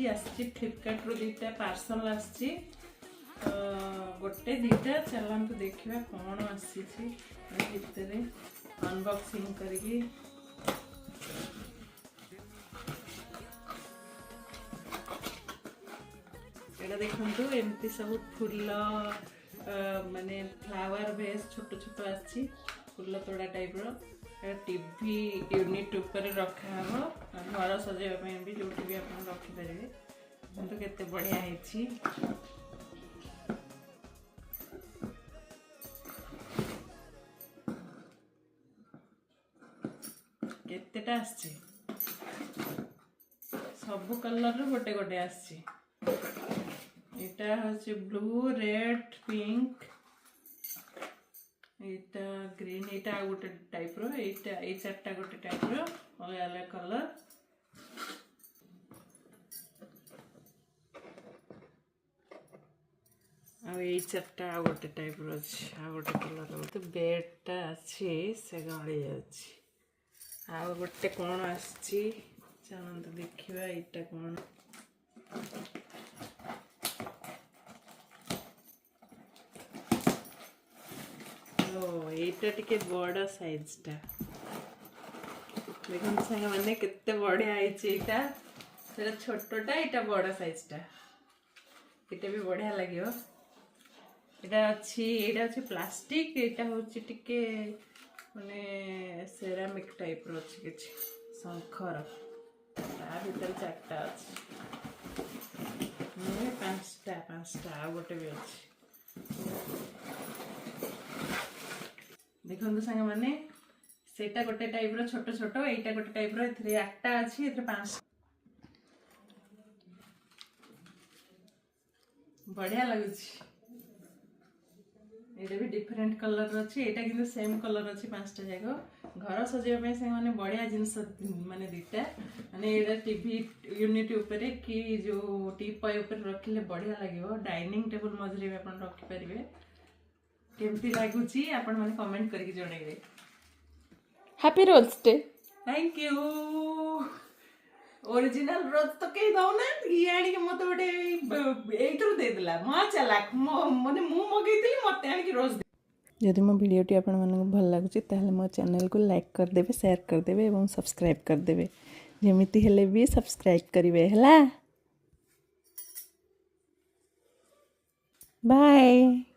आसी फ्लिपकार्ट रू दीटा पार्सल आसी गोटे दीटा चलतु देखा कौन आसी भितर अनबॉक्सिंग करके एटा देखु एमती सब फूल माने फ्लावर भेस छोट छोट आसी फूल तोड़ा टाइप टीवी यूनिट ऊपर रखा हम घर सजाइबा भी जो भी आप रखिपारे देखो केते बढ़िया है। केतेटा आछि सब कलर गोटे गोटे आछि एटा हচ্ছে ब्लू रेड पिंक एटा ग्रीन एटा गोटे टाइप रो एटा ए चारटा गोटे टाइप रो अलग अलग कलर आ ए चारटा गोटे टाइप रो अछि आ गोटे कलर तो बेडटा अछि से गड़ी अछि आ गोटे कोन आछि चलंतु देखिबा एटा कोन एटा टिके बड़ साइज टा देखो संग माने केते बढ़िया आइछि एटा सेटा छोटटा एटा बड़ साइज टा एटा भी बढ़िया लागियो एटा अछि प्लास्टिक एटा होछि टिके माने सेरामिक टाइप रो अछि किछि शंखर ता भीतर चारटा अछि ने पांचटा आ गोटे भी अछि देखो संग माने सेटा गोटे टाइप रो छोट छोट एटा गोटे टाइप रो एथरे 8टा अछि एथरे 5 बढ़िया लागुछि एटा भी डिफरेंट कलर अछि एटा किंतु सेम कलर अछि 5टा जाको घर सजेबा में से माने बढ़िया जिंस माने दीटा माने एटा टीवी यूनिट ऊपर कि जो टीपॉय ऊपर रखिले बढ़िया लागिवो डाइनिंग टेबल मझरे भी अपन रखि परिबे केमती लागुची आपण माने कमेंट करके जणैबे। Happy rose day thank you original rose तो कई दौ ना ये आनी के मते बटे एइथरो दे दिला मा चलाक माने मु मगैतिली मते आनी के रोज यदि मो वीडियोटी आपण मानक भल लागुची ताहले मो चैनल को लाइक कर देबे शेयर कर देबे एवं सब्सक्राइब कर देबे जेमिति हेले भी सब्सक्राइब करिवे हला बाय।